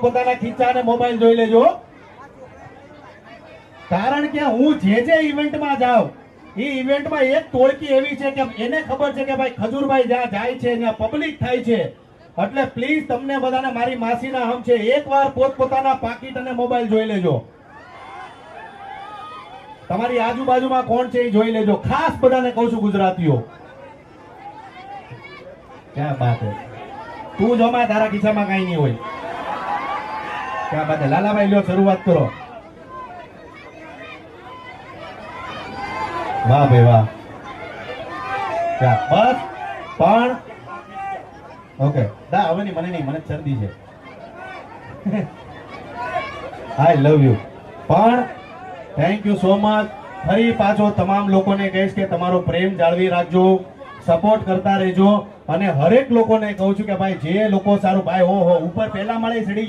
પોતપોતાના ખીચા અને મોબાઈલ જોઈ લેજો. કારણ કે હું જે ઇવેન્ટમાં જાઉં એ ઇવેન્ટમાં એક ટોળકી એવી છે કે એને ખબર છે કે ભાઈ ખજૂરભાઈ જ્યાં જાય છે ત્યાં પબ્લિક થાય છે. એટલે પ્લીઝ તમને બધાને મારી માસીના હમ છે, એકવાર પોતપોતાના પાકીટ અને મોબાઈલ જોઈ લેજો. તમારી આજુબાજુમાં કોણ છે એ જોઈ લેજો. ખાસ બધાને કહું છું ગુજરાતીઓ. ક્યાં બાત હે, તું જોમાં તારા ખિસ્સામાં કઈ નહીં હોય. ક્યાં બાત હે. લાલાભાઈ લ્યો શરૂઆત કરો. વાહ ભાઈ વાહ. બસ પણ ઓકે દા હવે નહીં, મને નહીં, મને શરદી છે. આઈ લવ યુ. પણ થેન્ક યુ સો મચ. ફરી પાછો તમામ લોકોને કહીશ કે તમારો પ્રેમ જાળવી રાખજો, સપોર્ટ કરતા રહેજો. અને હરેક લોકોને કહું છું કે ભાઈ જે લોકો સારું ભાઈ હો ઉપર પહેલા મળે ચડી ગયા.